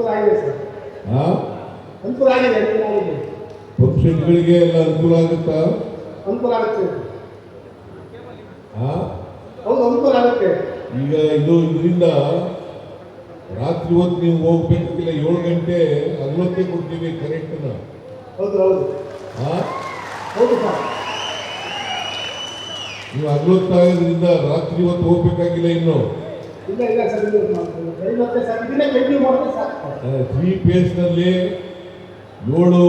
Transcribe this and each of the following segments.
ಅನುಕೂಲ ಆಗಿದೆ ಸರ್. ಹಾ, ಅನುಕೂಲ ಆಗಿದೆ. ಪಕ್ಷಗಳಿಗೆ ಎಲ್ಲ ಅನುಕೂಲ ಆಗುತ್ತಾ? ಅನುಕೂಲ ಆಗುತ್ತೆ. ಹಾ, ಹೌದು, ಅನುಕೂಲ ಆಗುತ್ತೆ. ಈಗ ಇದರಿಂದ ರಾತ್ರಿ ಹೊತ್ತು ನೀವು ಹೋಗ್ಬೇಕಿಲ್ಲ, 7 ಗಂಟೆ ಅಗಲೊತ್ತೇ ಕೊಡ್ತೀವಿ ಕರೆಂಟ್ನ. ಹೌದು ಹೌದು ಹಾ, ಹೌದು ಸರ್. ನೀವು ಅಗಲೊತ್ತಾಗೋದ್ರಿಂದ ರಾತ್ರಿ ಹೊತ್ತು ಹೋಗ್ಬೇಕಾಗಿಲ್ಲ. ಇನ್ನು ಇಲ್ಲ ಸರ್, ಮತ್ತೆ ಸರ್ ಇದನ್ನೇ ಕಂಟಿನ್ಯೂ ಮಾಡಿದ್ರೆ ಸಾಕು. 3 ಫೇಸ್ನಲ್ಲಿ 7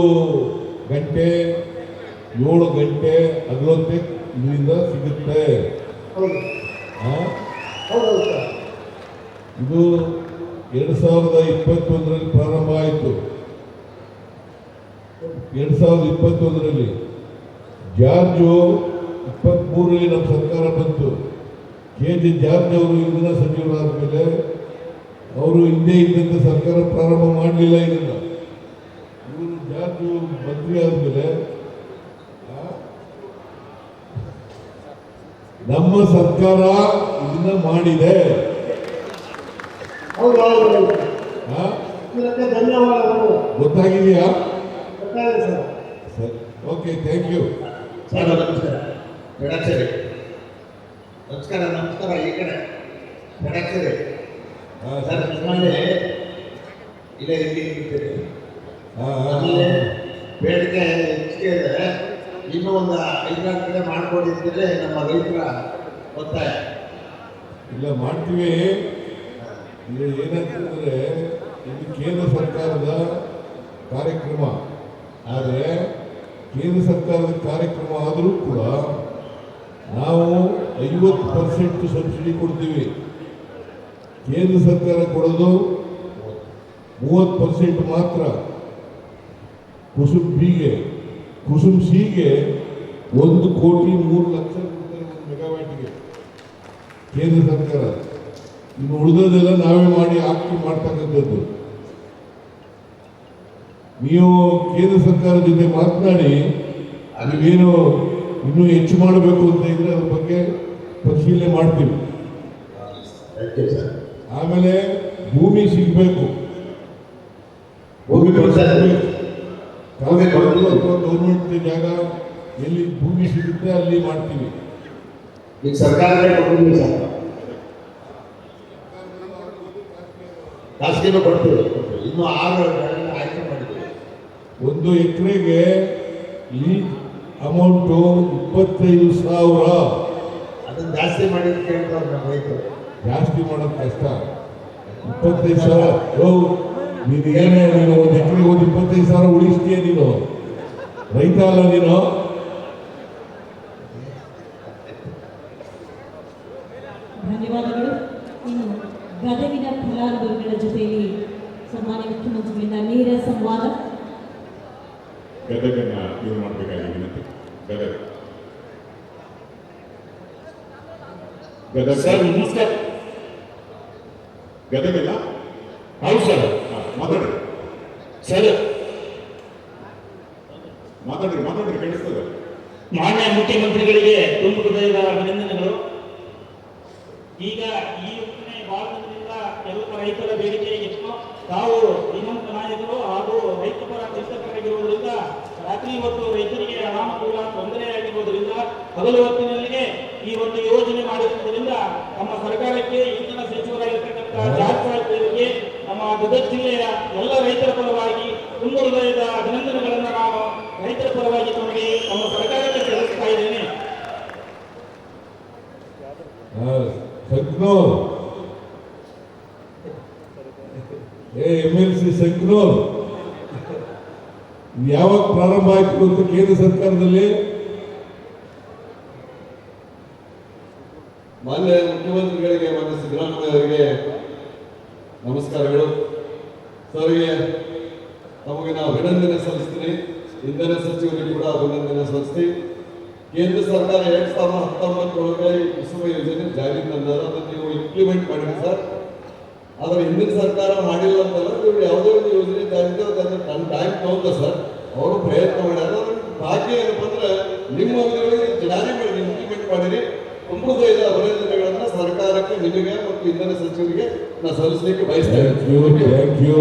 ಗಂಟೆ ಅಗಲೊತ್ತೆ ಇದರಿಂದ ಸಿಗುತ್ತೆ. ಹೌದು ಹಾ, ಹೌದು ಸರ್. ಇದು 2021ರಲ್ಲಿ ಪ್ರಾರಂಭ ಆಯಿತು. 2021ರಲ್ಲಿ ಜಾರ್ಜು 23ರಲ್ಲಿ ನಮ್ಮ ಸರ್ಕಾರ ಬಂತು. KG ಜಾರ್ಜ್ ಅವರು ಇಂಧನ ಸಚಿವರಾದ ಮೇಲೆ ಅವರು ಹಿಂದೆ ಇದ್ದಂಥ ಸರ್ಕಾರ ಪ್ರಾರಂಭ ಮಾಡಲಿಲ್ಲ. ಇದನ್ನು ಇವರು ಜಾರ್ಜು ಮಂತ್ರಿ ಆದಮೇಲೆ ನಮ್ಮ ಸರ್ಕಾರ ಇದನ್ನ ಮಾಡಿದೆ. ಹೌದು ಹೌದು ಹೌದು. ಹಾ, ಇದಕ್ಕೆ ಧನ್ಯವಾದಗಳು. ಗೊತ್ತಾಗಿದೆಯಾ? ಗೊತ್ತಾಗಿದೆ ಸರ್. ಸರಿ, ಓಕೆ, ಥ್ಯಾಂಕ್ ಯು. ಸರ್ ನಮಸ್ಕಾರ. ಬೆಡಾಕ್ಷರಿ ನಮಸ್ಕಾರ. ಈ ಕಡೆ ಬೆಡಾಕ್ಷರಿ ಸರ್ ನಿಮ್ಮಲ್ಲಿ ಇಲ್ಲೇ ಇಲ್ಲಿ ಬೇಡಿಕೆ ಹೆಚ್ಚಿಗೆ ಇದೆ. ಇನ್ನೂ ಒಂದು 5-6 ಕಡೆ ಮಾಡ್ಕೊಂಡಿದ್ರೆ ನಮ್ಮ ರೈತರ ಒತ್ತಾಯ. ಇಲ್ಲ, ಮಾಡ್ತೀವಿ. ಇದು ಏನಾಗ್ತಂದ್ರೆ ಇದು ಕೇಂದ್ರ ಸರ್ಕಾರದ ಕಾರ್ಯಕ್ರಮ. ಆದರೆ ಕೇಂದ್ರ ಸರ್ಕಾರದ ಕಾರ್ಯಕ್ರಮ ಆದರೂ ಕೂಡ ನಾವು 50% ಸಬ್ಸಿಡಿ ಕೊಡ್ತೀವಿ. ಕೇಂದ್ರ ಸರ್ಕಾರ ಕೊಡೋದು 30% ಮಾತ್ರ. ಕುಸುಮ್ ಸಿಗೆ 1,03,00,000 ಕೊಡ್ತಾರೆ 1 ಮೆಗಾವ್ಯಾಟ್ಗೆ ಕೇಂದ್ರ ಸರ್ಕಾರ. ಇನ್ನು ಉಳಿದೋದೆಲ್ಲ ನಾವೇ ಮಾಡಿ ಹಾಕಿ ಮಾಡ್ತಕ್ಕಂಥದ್ದು. ನೀವು ಕೇಂದ್ರ ಸರ್ಕಾರ ಜೊತೆ ಮಾತನಾಡಿ ನೀವೇನು ಇನ್ನೂ ಹೆಚ್ಚು ಮಾಡಬೇಕು ಅಂತ ಇದ್ರೆ ಅದ್ರ ಬಗ್ಗೆ ಪರಿಶೀಲನೆ ಮಾಡ್ತೀವಿ. ಆಮೇಲೆ ಭೂಮಿ ಸಿಗಬೇಕು. ಗೌರ್ಮೆಂಟ್ ಜಾಗ ಎಲ್ಲಿ ಭೂಮಿ ಸಿಗುತ್ತೆ ಅಲ್ಲಿ ಮಾಡ್ತೀವಿ. ಈಗ ಸರ್ಕಾರಕ್ಕೆ ಕೊಟ್ಟಿದ್ದೀವಿ ಸರ್, ಖಾಸಗಿನೂ ಕೊಡ್ತೀವಿ. ಇನ್ನೂ 6 ಆಯ್ಕೆ ಮಾಡಿದ್ದೀವಿ. 1 ಎಕರೆಗೆ ಲೀಸ್ ಅಮೌಂಟು 25,000. ಅದನ್ನು ಜಾಸ್ತಿ ಮಾಡಿ ಕೇಳ್ತಾರೆ ನಮ್ಮ ರೈತರು. ಜಾಸ್ತಿ ಮಾಡೋದು ಕಷ್ಟ. 25,000 ನೀನು ಏನೇ ನೀನು 1 ಎಕರೆಗೆ 25,000 ಉಳಿಸ್ತೀಯ. ನೀನು ರೈತ ಅಲ್ಲ ನೀನು. ಧನ್ಯವಾದಗಳು. ಇನ್ನು ಗದಗಿನ ಫಲಾನುಭವಿಗಳ ಜೊತೆಯಲ್ಲಿ ಸನ್ಮಾನ್ಯ ಮುಖ್ಯಮಂತ್ರಿಗಳಿಂದ ನೇರ ಸಂವಾದ. ಗದಗನ್ನ ಇವ್ರು ಮಾಡಬೇಕಾಗಿ ವಿನಂತಿ. ಗದಗ ಸರ್ ನಮಸ್ಕಾರ. ಗದಗಲ್ಲ? ಹೌದು ಸರ್. ಮಾತಾಡ್ರಿ ಸರ್, ಮಾತಾಡ್ರಿ ಕೇಳಿಸ್ತದೆ. ಮಾನ್ಯ ಮುಖ್ಯಮಂತ್ರಿಗಳಿಗೆ ತುಂಬ ಹೃದಯದ ಅಭಿನಂದನೆಗಳು. ಈಗ ಈ ಯೋಜನೆ ಬಹಳ ದಿನದಿಂದ ಕೆಲವು ರೈತರ ಬೇಡಿಕೆ ಇತ್ತು. ತಾವು ಶ್ರೀಮಂತ ನಾಯಕರು ಹಾಗೂ ರೈತ ಪರ ಚಿಂತಕರಾಗಿರುವುದರಿಂದ ರಾತ್ರಿ ಹೊತ್ತು ರೈತರಿಗೆ ಅನಾನುಕೂಲ ತೊಂದರೆ ಆಗಿರುವುದರಿಂದ ಹಗಲು ಹೊತ್ತಿನಲ್ಲಿಗೆ ಈ ಒಂದು ಯೋಜನೆ ಮಾಡಿರುವುದರಿಂದ ನಮ್ಮ ಸರ್ಕಾರಕ್ಕೆ ಇಂಧನ ಸಚಿವರಾಗಿರ್ತಕ್ಕಂಥ ಜಾರ್ಜ್ ಅವರಿಗೆ ನಮ್ಮ ಗದಗ ಜಿಲ್ಲೆಯ ಎಲ್ಲ ರೈತರ ಪರವಾಗಿ ತುಂಬ ಹೃದಯದ ಅಭಿನಂದನೆಗಳನ್ನು ನಾನು ರೈತರ ಪರವಾಗಿ ತಮಗೆ ನಮ್ಮ ಸರ್ಕಾರಕ್ಕೆ ತಿಳಿಸ್ತಾ ಇದ್ದೇನೆ. ಸಂಕ್ನೂರ್ MLC ಸಂಕ್ನೂರ್ ಯಾವಾಗ ಪ್ರಾರಂಭ ಆಯ್ತು ಅಂತ ಕೇಂದ್ರ ಸರ್ಕಾರದಲ್ಲಿ? ಮಾನ್ಯ ಮುಖ್ಯಮಂತ್ರಿಗಳಿಗೆ, ಮಾನ್ಯ ಸಿದ್ದರಾಮಯ್ಯ ಅವರಿಗೆ ನಮಸ್ಕಾರಗಳು. ಸರ್ಗೆ ತಮಗೆ ನಾವು ಅಭಿನಂದನೆ ಸಲ್ಲಿಸ್ತೀನಿ. ಇಂಧನ ಸಚಿವರಿಗೆ ಕೂಡ ಅಭಿನಂದನೆ ಸಲ್ಲಿಸ್ತೀವಿ. ಕೇಂದ್ರ ಸರ್ಕಾರ 2019 ಒಳಗೆ ಕುಸುಮ ಯೋಜನೆ ಜಾರಿ ತಂದಾರ. ಅದನ್ನು ನೀವು ಇಂಪ್ಲಿಮೆಂಟ್ ಮಾಡಿರಿ ಸರ್. ಆದರೆ ಹಿಂದಿನ ಸರ್ಕಾರ ಮಾಡಿಲ್ಲ ಅಂತಲ್ಲ, ನೀವು ಯಾವುದೇ ಒಂದು ಯೋಜನೆ ಜಾರಿ ಅದನ್ನು ತನ್ನ ಟೈಮ್ ತಗೊಂಡ ಸರ್. ಅವರು ಪ್ರಯತ್ನ ಮಾಡ್ಯಾರ. ಬಾಕಿ ಏನಪ್ಪ ಅಂದ್ರೆ ನಿಮ್ಮ ಅವಧಿಗಳಿಗೆ ಜಾರಿ ಮಾಡಿ ಇಂಪ್ಲಿಮೆಂಟ್ ಮಾಡಿರಿ. ತುಂಬುದೈದ ಅಭಿನಂದನೆಗಳನ್ನ ಸರ್ಕಾರಕ್ಕೆ, ನಿಮಗೆ ಮತ್ತು ಇಂಧನ ಸಚಿವರಿಗೆ ನಾನು ಸಲ್ಲಿಸಲಿಕ್ಕೆ ಬಯಸ್ತೇನೆ. Thank you.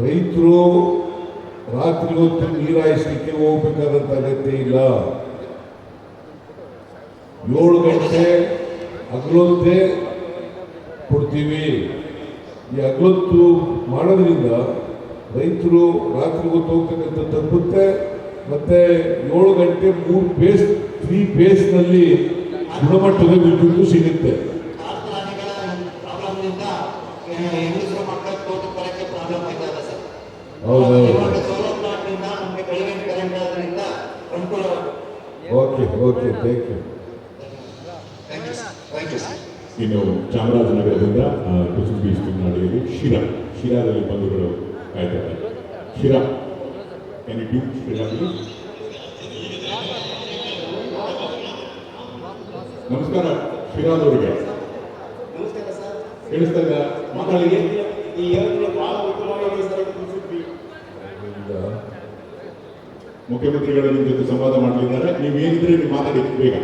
ರೈತರು ರಾತ್ರಿ ಹೊತ್ತು ನೀರಾಯಿಸಲಿಕ್ಕೆ ಹೋಗ್ಬೇಕಾದಂತ ಅಗತ್ಯ ಇಲ್ಲ. 7 ಗಂಟೆ ಹಗಲೊತ್ತೇ ಕೊಡ್ತೀವಿ. ಈ ಹಗಲೊತ್ತು ಮಾಡೋದ್ರಿಂದ ರೈತರು ರಾತ್ರಿ ಹೊತ್ತು ಹೋಗ್ತಕ್ಕಂಥ ತಪ್ಪುತ್ತೆ. ಮತ್ತೆ 7 ಗಂಟೆ 3 ಬೇಸ್ನಲ್ಲಿ ಗುಣಮಟ್ಟದ ವಿದ್ಯುತ್ ಸಿಗುತ್ತೆ. ಕಾರ್ಖಾನೆಗಳ ಪ್ರಾಬ್ಲಮ್ನಿಂದ ಹೆಂಗಸರು ಮಕ್ಕಳ ತೋಟ ಬರೋಕ್ಕೆ ಪ್ರಾಬ್ಲಮ್ ಆಯ್ತದೆ ಸರ್. ಹೌದೌದು. ಸೋಲಾರ್ ಪ್ಲಾಂಟ್ನಿಂದ ನಮಗೆ ಬೆಳಗಿನ ಕರೆಂಟ್ ಆದ್ರಿಂದ ಅನುಕೂಲ. Okay thank you. Thank you sir. ಇನ್ನು ಚಾಮರಾಜನಗರದಿಂದ ಕುಸುಂಬಿ ನಾಡಿಯಲ್ಲಿ ಶಿರಾದಲ್ಲಿ ಬಂಧುಗಳು ಕಾಯ್ತಾರೆ. Sira can you do Sira please? ನಮಸ್ಕಾರ ಶಿರಾದವರಿಗೆ. ನಮಸ್ಕಾರ ಸರ್. ಕೇಳಿಸ್ತಾ ಇದ್ದ ಮಾತಾಡಿ. ಈ ಯೋಜನೆ ಬಹಳ ಉತ್ತಮವಾಗಿದೆ ಸರ್. ಮುಖ್ಯಮಂತ್ರಿಗಳು ನಿಮ್ಮ ಜೊತೆ ಸಂವಾದ ಮಾಡಲಿದ್ದಾರೆ. ನೀವು ಏನಿದ್ರೆ ನೀವು ಮಾತಾಡಿ ಬೇಗ.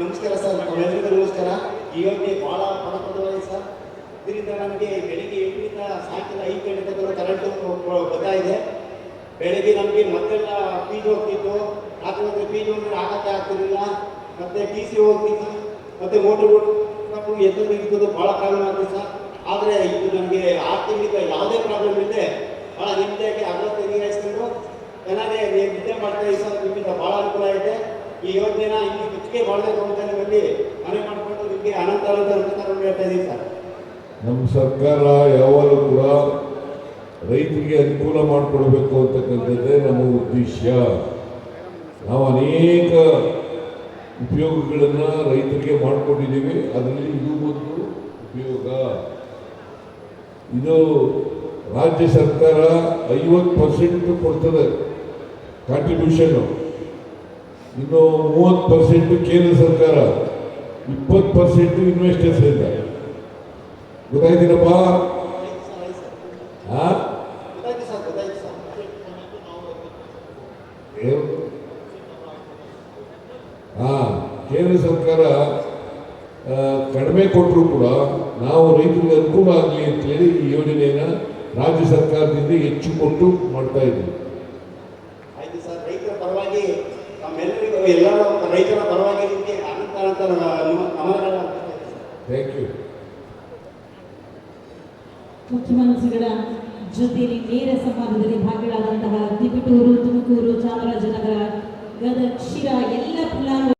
ನಮಸ್ಕಾರ ಸರ್, ತಮ್ಮೆಲ್ಲರಿಗೂ ನಮಸ್ಕಾರ. ಈ ಯೋಜನೆ ಬಹಳ ಫಲಪ್ರದವಾಗಿದೆ ಸರ್. ಇದರಿಂದ ನಮಗೆ ಬೆಳಿಗ್ಗೆ 8ರಿಂದ ಸಾಯಂಕಾಲ 5 ಗಂಟೆ ತನಕ ಕರೆಂಟು ಬರ್ತಾ ಇದೆ. ಬೆಳಿಗ್ಗೆ ನಮಗೆ ಮೊದಲೆಲ್ಲ ಫೀಸ್ ಹೋಗ್ತಿತ್ತು, ರಾತ್ರಿ ಫೀಸ್ ಹೋಗಿ ಆಗತ್ತೆ ಆಗ್ತಿರಲಿಲ್ಲ. ಮತ್ತೆ TC ಹೋಗ್ತಿತ್ತು, ಮತ್ತೆ ಮೋಟರ್ ಎದ್ದು ನಿಂತದ್ದು ಭಾಳ ಪ್ರಾಬ್ಲಮ್ ಆಗ್ತಿದೆ ಸರ್. ಆದರೆ ಇದು ನಮಗೆ 6 ತಿಂಗಳಿಗೆ ಯಾವುದೇ ಪ್ರಾಬ್ಲಮ್ ಇಲ್ಲದೆ ಭಾಳ ನಿಮ್ಮದಾಗಿ ಅಗತ್ಯ ನೀರಾಯಿಸ್ಕೊಂಡು ಚೆನ್ನಾಗಿ ನಿದ್ದೆ ಮಾಡ್ತಾ ಇದ್ದೀವಿ ಸರ್. ನಿಮ್ಮಿಂದ ಭಾಳ ಅನುಕೂಲ ಇದೆ. ಈ ಯೋಜನೆನ ಇನ್ನೂ ಹೆಚ್ಚಿಗೆ ಮಾಡಬೇಕು ಅಂತ ನಿಮ್ಮಲ್ಲಿ ಮನವಿ ಮಾಡಿಕೊಂಡು ನಿಮಗೆ ಅನಂತ ನಮಸ್ಕಾರ ಹೇಳ್ತಾ ಇದ್ದೀವಿ ಸರ್. ನಮ್ಮ ಸರ್ಕಾರ ಯಾವಾಗಲೂ ಕೂಡ ರೈತರಿಗೆ ಅನುಕೂಲ ಮಾಡಿಕೊಡ್ಬೇಕು ಅಂತಕ್ಕಂಥದ್ದೇ ನಮ್ಮ ಉದ್ದೇಶ. ನಾವು ಅನೇಕ ಉಪಯೋಗಗಳನ್ನು ರೈತರಿಗೆ ಮಾಡಿಕೊಟ್ಟಿದ್ದೀವಿ. ಅದರಲ್ಲಿ ಇದು ಒಂದು ಉಪಯೋಗ. ಇದು ರಾಜ್ಯ ಸರ್ಕಾರ 50% ಕೊಡ್ತದೆ ಕಾಂಟ್ರಿಬ್ಯೂಷನ್ನು. ಇನ್ನು 30% ಕೇಂದ್ರ ಸರ್ಕಾರ, 20% ಇನ್ವೆಸ್ಟರ್ಸ್ ಇಂದ. ಗೊತ್ತಾಯ್ತೀನಪ್ಪ? ಕೇಂದ್ರ ಸರ್ಕಾರ ಕಡಿಮೆ ಕೊಟ್ಟರು ಕೂಡ ನಾವು ರೈತರಿಗೆ ಅನುಕೂಲ ಆಗಲಿ ಅಂತೇಳಿ ಈ ಯೋಜನೆಯನ್ನು ರಾಜ್ಯ ಸರ್ಕಾರದಿಂದ ಹೆಚ್ಚು ಕೊಟ್ಟು ಮಾಡ್ತಾ ಇದ್ದೀವಿ. ಆಯ್ತು ಸರ್. ರೈತರ ಪರವಾಗಿ ನಮ್ಮೆಲ್ಲರಿಗೂ ಎಲ್ಲ ರೈತರ ಪರವಾಗಿ ನಿಮಗೆ ಅನಂತ ನಮನಗಳನ್ನು. Thank you. ಮುಖ್ಯಮಂತ್ರಿಗಳ ಜೊತೆಯಲ್ಲಿ ನೇರ ಸಂವಾದದಲ್ಲಿ ಭಾಗಿಗಳಾದಂತಹ ತಿಪಟೂರು, ತುಮಕೂರು, ಚಾಮರಾಜನಗರ, ಗದಗ, ಶಿರಾ ಎಲ್ಲ ಫಲಾನುಭವಿ